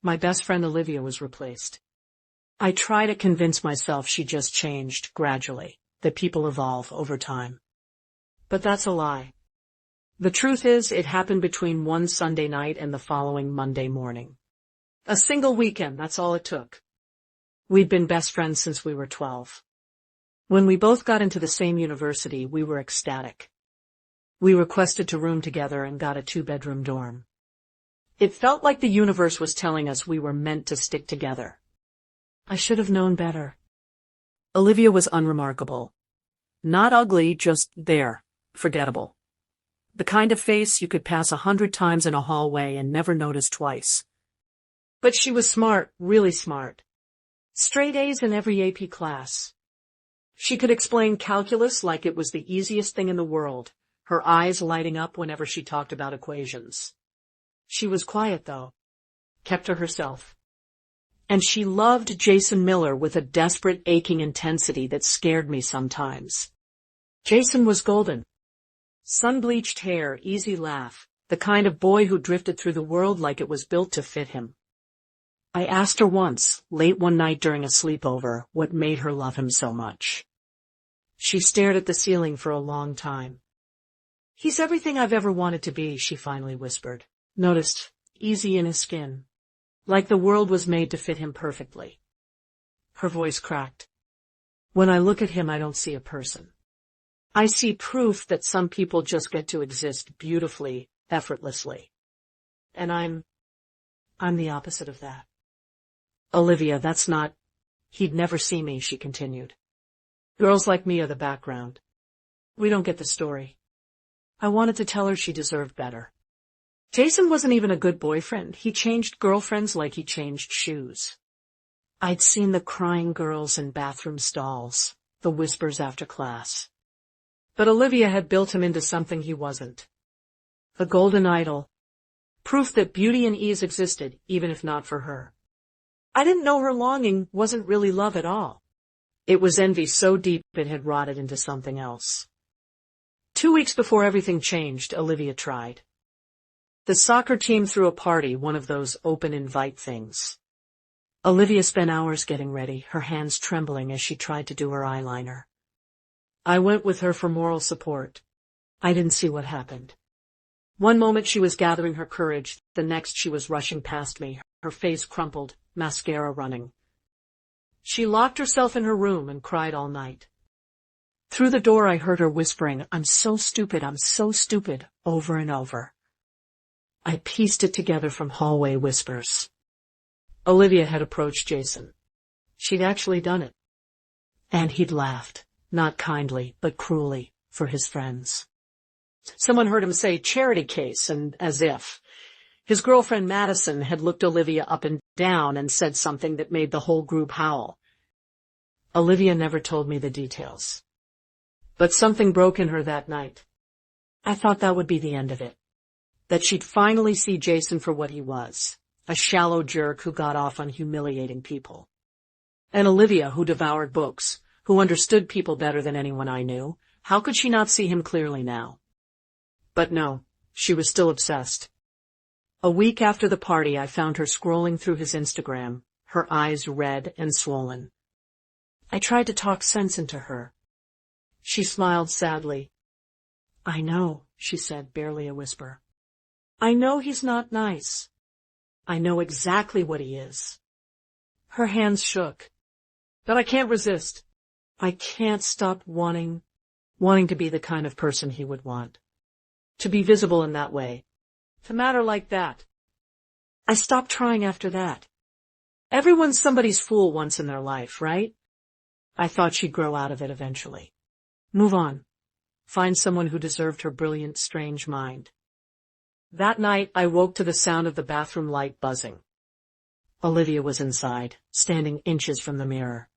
My best friend Olivia was replaced. I try to convince myself she just changed gradually, that people evolve over time. But that's a lie. The truth is, it happened between one Sunday night and the following Monday morning. A single weekend, that's all it took. We'd been best friends since we were 12. When we both got into the same university, we were ecstatic. We requested to room together and got a 2-bedroom dorm. It felt like the universe was telling us we were meant to stick together. I should have known better. Olivia was unremarkable. Not ugly, just there, forgettable. The kind of face you could pass 100 times in a hallway and never notice twice. But she was smart, really smart. Straight A's in every AP class. She could explain calculus like it was the easiest thing in the world, her eyes lighting up whenever she talked about equations. She was quiet, though. Kept to herself. And she loved Jason Miller with a desperate, aching intensity that scared me sometimes. Jason was golden. Sun-bleached hair, easy laugh, the kind of boy who drifted through the world like it was built to fit him. I asked her once, late one night during a sleepover, what made her love him so much. She stared at the ceiling for a long time. "He's everything I've ever wanted to be," she finally whispered. Noticed, easy in his skin. Like the world was made to fit him perfectly. Her voice cracked. "When I look at him, I don't see a person. I see proof that some people just get to exist beautifully, effortlessly. And I'm the opposite of that." "Olivia, that's not—" "He'd never see me," she continued. "Girls like me are the background. We don't get the story." I wanted to tell her she deserved better. Jason wasn't even a good boyfriend. He changed girlfriends like he changed shoes. I'd seen the crying girls in bathroom stalls, the whispers after class. But Olivia had built him into something he wasn't. A golden idol. Proof that beauty and ease existed, even if not for her. I didn't know her longing wasn't really love at all. It was envy so deep it had rotted into something else. 2 weeks before everything changed, Olivia tried. The soccer team threw a party, one of those open invite things. Olivia spent hours getting ready, her hands trembling as she tried to do her eyeliner. I went with her for moral support. I didn't see what happened. One moment she was gathering her courage, the next she was rushing past me, her face crumpled, mascara running. She locked herself in her room and cried all night. Through the door I heard her whispering, I'm so stupid, over and over. I pieced it together from hallway whispers. Olivia had approached Jason. She'd actually done it. And he'd laughed, not kindly, but cruelly, for his friends. Someone heard him say charity case, and as if. His girlfriend Madison had looked Olivia up and down and said something that made the whole group howl. Olivia never told me the details. But something broke in her that night. I thought that would be the end of it. That she'd finally see Jason for what he was, a shallow jerk who got off on humiliating people. And Olivia, who devoured books, who understood people better than anyone I knew, how could she not see him clearly now? But no, she was still obsessed. A week after the party, I found her scrolling through his Instagram, her eyes red and swollen. I tried to talk sense into her. She smiled sadly. I know, she said, barely a whisper. I know he's not nice. I know exactly what he is. Her hands shook. But I can't resist. I can't stop wanting to be the kind of person he would want. To be visible in that way. To matter like that. I stopped trying after that. Everyone's somebody's fool once in their life, right? I thought she'd grow out of it eventually. Move on. Find someone who deserved her brilliant, strange mind. That night, I woke to the sound of the bathroom light buzzing. Olivia was inside, standing inches from the mirror.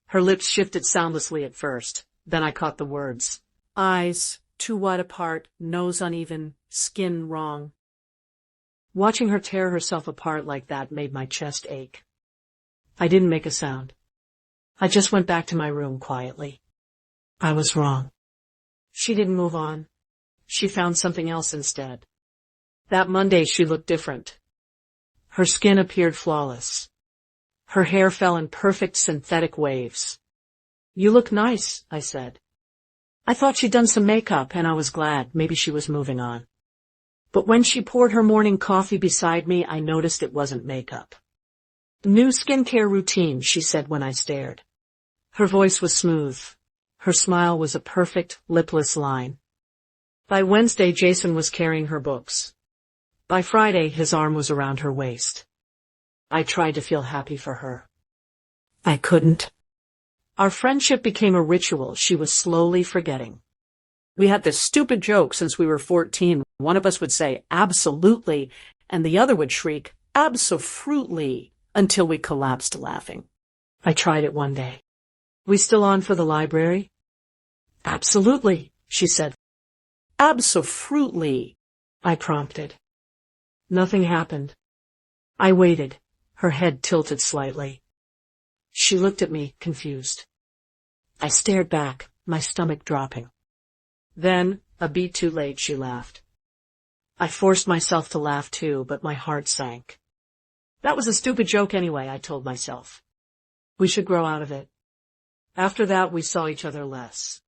Her lips shifted soundlessly at first, then I caught the words. Eyes, too wide apart, nose uneven, skin wrong. Watching her tear herself apart like that made my chest ache. I didn't make a sound. I just went back to my room quietly. I was wrong. She didn't move on. She found something else instead. That Monday she looked different. Her skin appeared flawless. Her hair fell in perfect synthetic waves. "You look nice," I said. I thought she'd done some makeup, and I was glad maybe she was moving on. But when she poured her morning coffee beside me, I noticed it wasn't makeup. "New skincare routine," she said when I stared. Her voice was smooth. Her smile was a perfect, lipless line. By Wednesday, Jason was carrying her books. By Friday, his arm was around her waist. I tried to feel happy for her. I couldn't. Our friendship became a ritual she was slowly forgetting. We had this stupid joke since we were 14. One of us would say, "Absolutely," and the other would shriek, "Abso-fruitly," until we collapsed laughing. I tried it one day. "We still on for the library?" "Absolutely," she said. "Abso-fruitly," I prompted. Nothing happened. I waited, her head tilted slightly. She looked at me, confused. I stared back, my stomach dropping. Then, a beat too late, she laughed. I forced myself to laugh too, but my heart sank. That was a stupid joke anyway, I told myself. We should grow out of it. After that, we saw each other less.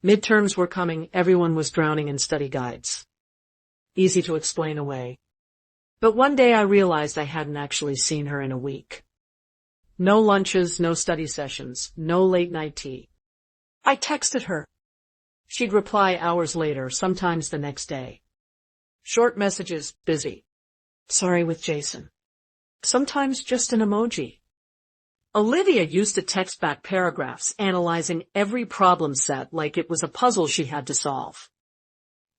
Midterms were coming, everyone was drowning in study guides. Easy to explain away. But one day I realized I hadn't actually seen her in a week. No lunches, no study sessions, no late-night tea. I texted her. She'd reply hours later, sometimes the next day. Short messages, busy. Sorry with Jason. Sometimes just an emoji. Olivia used to text back paragraphs analyzing every problem set like it was a puzzle she had to solve.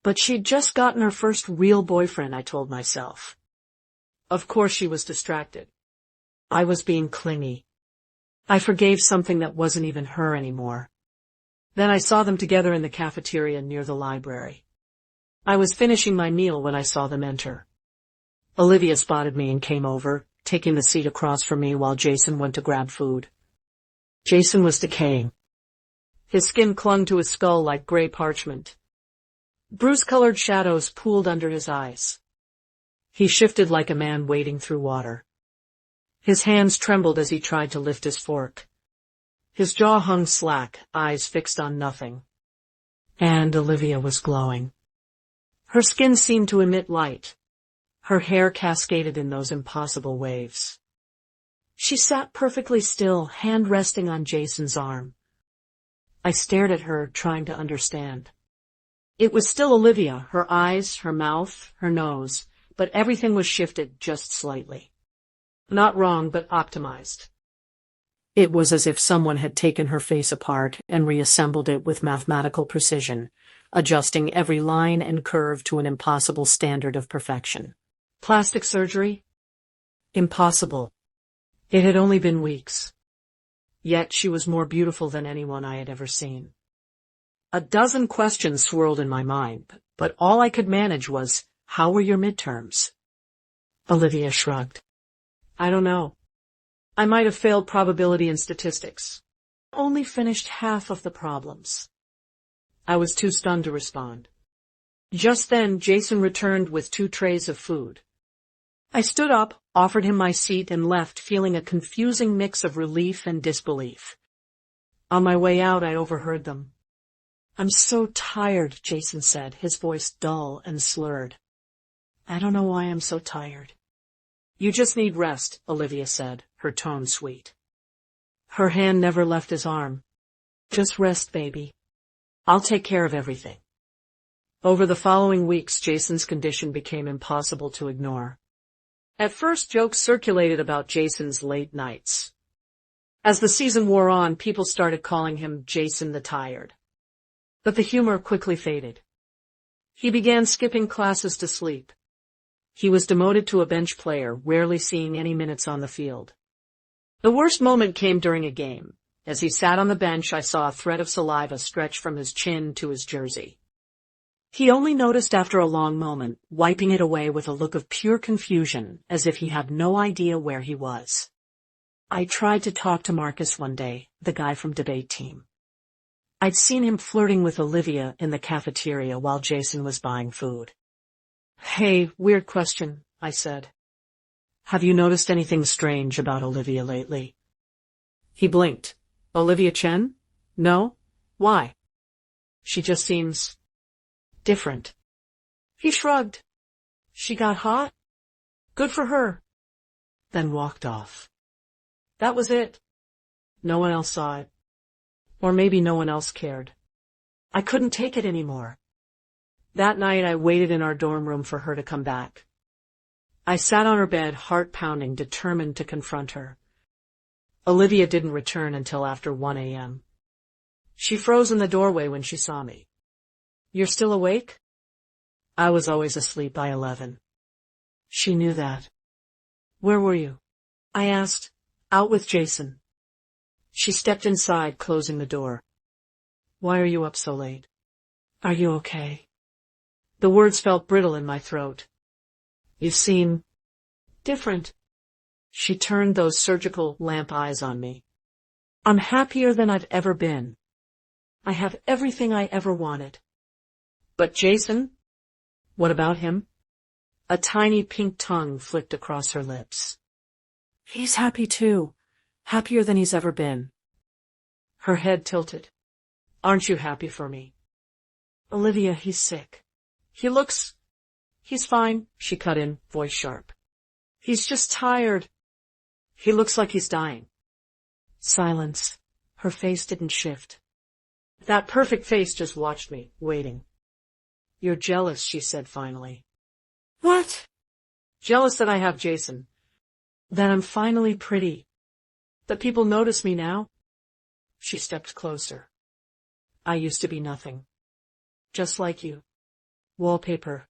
But she'd just gotten her first real boyfriend, I told myself. Of course she was distracted. I was being clingy. I forgave something that wasn't even her anymore. Then I saw them together in the cafeteria near the library. I was finishing my meal when I saw them enter. Olivia spotted me and came over, taking the seat across from me while Jason went to grab food. Jason was decaying. His skin clung to his skull like gray parchment. Bruise-colored shadows pooled under his eyes. He shifted like a man wading through water. His hands trembled as he tried to lift his fork. His jaw hung slack, eyes fixed on nothing. And Olivia was glowing. Her skin seemed to emit light. Her hair cascaded in those impossible waves. She sat perfectly still, hand resting on Jason's arm. I stared at her, trying to understand. It was still Olivia, her eyes, her mouth, her nose, but everything was shifted just slightly. Not wrong, but optimized. It was as if someone had taken her face apart and reassembled it with mathematical precision, adjusting every line and curve to an impossible standard of perfection. Plastic surgery? Impossible. It had only been weeks. Yet she was more beautiful than anyone I had ever seen. A dozen questions swirled in my mind, but all I could manage was, how were your midterms? Olivia shrugged. I don't know. I might have failed probability and statistics. Only finished half of the problems. I was too stunned to respond. Just then, Jason returned with 2 trays of food. I stood up, offered him my seat, and left, feeling a confusing mix of relief and disbelief. On my way out, I overheard them. I'm so tired, Jason said, his voice dull and slurred. I don't know why I'm so tired. You just need rest, Olivia said, her tone sweet. Her hand never left his arm. Just rest, baby. I'll take care of everything. Over the following weeks, Jason's condition became impossible to ignore. At first, jokes circulated about Jason's late nights. As the season wore on, people started calling him Jason the Tired. But the humor quickly faded. He began skipping classes to sleep. He was demoted to a bench player, rarely seeing any minutes on the field. The worst moment came during a game. As he sat on the bench, I saw a thread of saliva stretch from his chin to his jersey. He only noticed after a long moment, wiping it away with a look of pure confusion, as if he had no idea where he was. I tried to talk to Marcus one day, the guy from debate team. I'd seen him flirting with Olivia in the cafeteria while Jason was buying food. Hey, weird question, I said. Have you noticed anything strange about Olivia lately? He blinked. Olivia Chen? No? Why? She just seems different. He shrugged. She got hot? Good for her. Then walked off. That was it. No one else saw it. Or maybe no one else cared. I couldn't take it anymore. That night I waited in our dorm room for her to come back. I sat on her bed, heart pounding, determined to confront her. Olivia didn't return until after 1 a.m. She froze in the doorway when she saw me. You're still awake? I was always asleep by 11. She knew that. Where were you? I asked. Out with Jason. She stepped inside, closing the door. Why are you up so late? Are you okay? The words felt brittle in my throat. You seem different. She turned those surgical lamp eyes on me. I'm happier than I've ever been. I have everything I ever wanted. But Jason? What about him? A tiny pink tongue flicked across her lips. He's happy too. Happier than he's ever been. Her head tilted. Aren't you happy for me? Olivia, he's sick. He's fine, she cut in, voice sharp. He's just tired. He looks like he's dying. Silence. Her face didn't shift. That perfect face just watched me, waiting. You're jealous, she said finally. What? Jealous that I have Jason. That I'm finally pretty. That people notice me now. She stepped closer. I used to be nothing. Just like you. Wallpaper.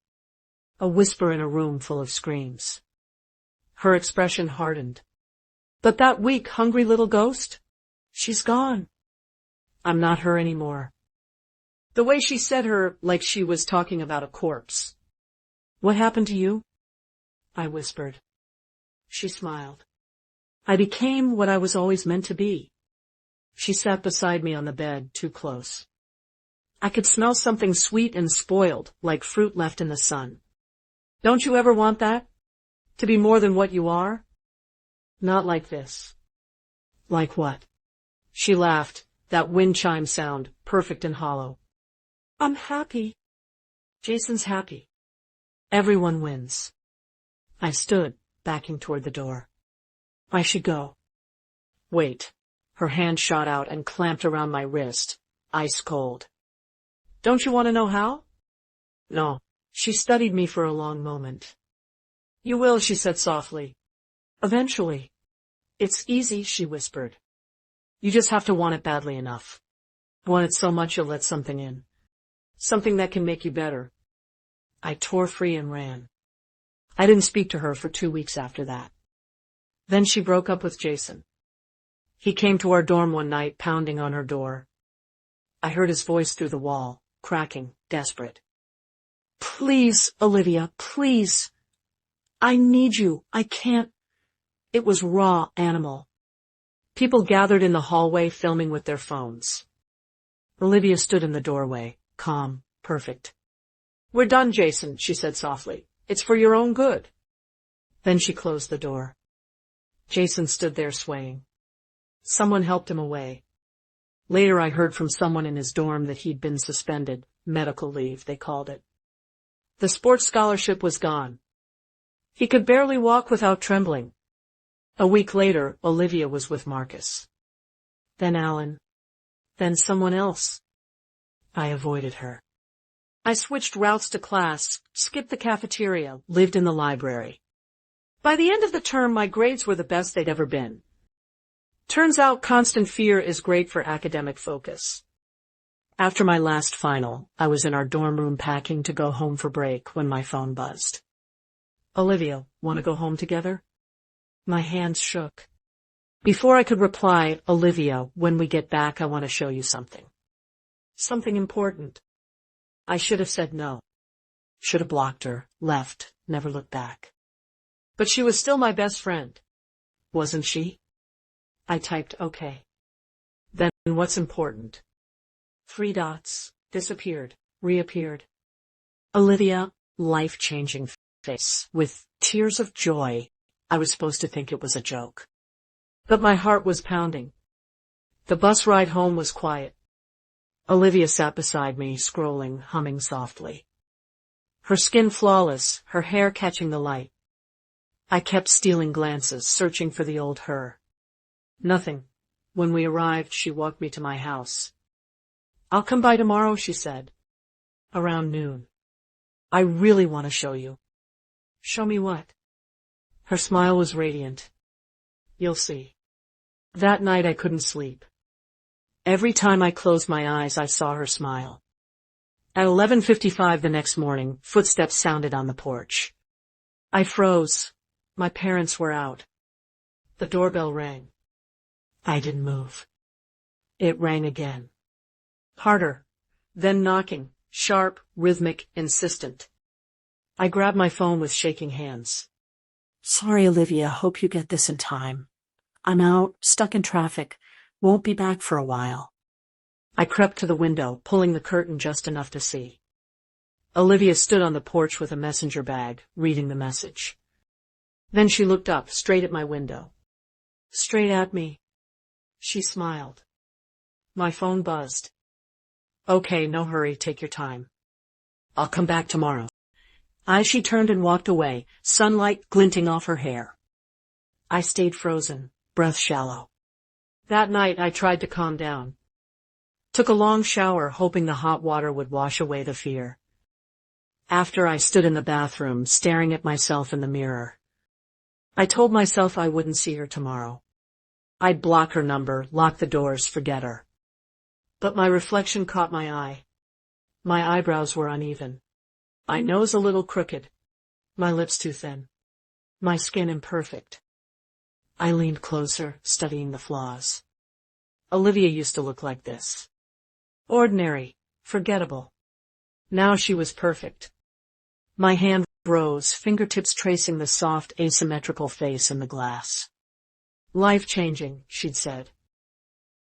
A whisper in a room full of screams. Her expression hardened. But that weak, hungry little ghost? She's gone. I'm not her anymore. The way she said her, like she was talking about a corpse. What happened to you? I whispered. She smiled. I became what I was always meant to be. She sat beside me on the bed, too close. I could smell something sweet and spoiled, like fruit left in the sun. Don't you ever want that? To be more than what you are? Not like this. Like what? She laughed, that wind chime sound, perfect and hollow. I'm happy. Jason's happy. Everyone wins. I stood, backing toward the door. I should go. Wait. Her hand shot out and clamped around my wrist, ice cold. Don't you want to know how? No. She studied me for a long moment. You will, she said softly. Eventually. It's easy, she whispered. You just have to want it badly enough. Want it so much you'll let something in. Something that can make you better. I tore free and ran. I didn't speak to her for 2 weeks after that. Then she broke up with Jason. He came to our dorm one night, pounding on her door. I heard his voice through the wall, cracking, desperate. Please, Olivia, please. I need you. I can't. It was raw, animal. People gathered in the hallway, filming with their phones. Olivia stood in the doorway, calm, perfect. We're done, Jason, she said softly. It's for your own good. Then she closed the door. Jason stood there swaying. Someone helped him away. Later I heard from someone in his dorm that he'd been suspended, medical leave, they called it. The sports scholarship was gone. He could barely walk without trembling. A week later, Olivia was with Marcus. Then Alan. Then someone else. I avoided her. I switched routes to class, skipped the cafeteria, lived in the library. By the end of the term, my grades were the best they'd ever been. Turns out constant fear is great for academic focus. After my last final, I was in our dorm room packing to go home for break when my phone buzzed. Olivia, want to go home together? My hands shook. Before I could reply, Olivia, when we get back, I want to show you something. Something important. I should have said no. Should have blocked her, left, never looked back. But she was still my best friend. Wasn't she? I typed okay. Then what's important? 3 dots, disappeared, reappeared. Olivia, life-changing face, with tears of joy I was supposed to think it was a joke. But my heart was pounding. The bus ride home was quiet. Olivia sat beside me, scrolling, humming softly. Her skin flawless, her hair catching the light. I kept stealing glances, searching for the old her. Nothing. When we arrived, she walked me to my house. "I'll come by tomorrow," she said. "Around noon. I really want to show you." "Show me what?" Her smile was radiant. "You'll see." That night I couldn't sleep. Every time I closed my eyes, I saw her smile. At 11:55 the next morning, footsteps sounded on the porch. I froze. My parents were out. The doorbell rang. I didn't move. It rang again. Harder. Then knocking. Sharp, rhythmic, insistent. I grabbed my phone with shaking hands. "Sorry, Olivia. Hope you get this in time. I'm out, stuck in traffic. Won't be back for a while." I crept to the window, pulling the curtain just enough to see. Olivia stood on the porch with a messenger bag, reading the message. Then she looked up, straight at my window. Straight at me. She smiled. My phone buzzed. "Okay, no hurry, take your time. I'll come back tomorrow." As she turned and walked away, sunlight glinting off her hair. I stayed frozen, breath shallow. That night I tried to calm down. Took a long shower, hoping the hot water would wash away the fear. After, I stood in the bathroom, staring at myself in the mirror. I told myself I wouldn't see her tomorrow. I'd block her number, lock the doors, forget her. But my reflection caught my eye. My eyebrows were uneven. My nose a little crooked. My lips too thin. My skin imperfect. I leaned closer, studying the flaws. Olivia used to look like this. Ordinary, forgettable. Now she was perfect. My hand rose, fingertips tracing the soft, asymmetrical face in the glass. "Life-changing," she'd said.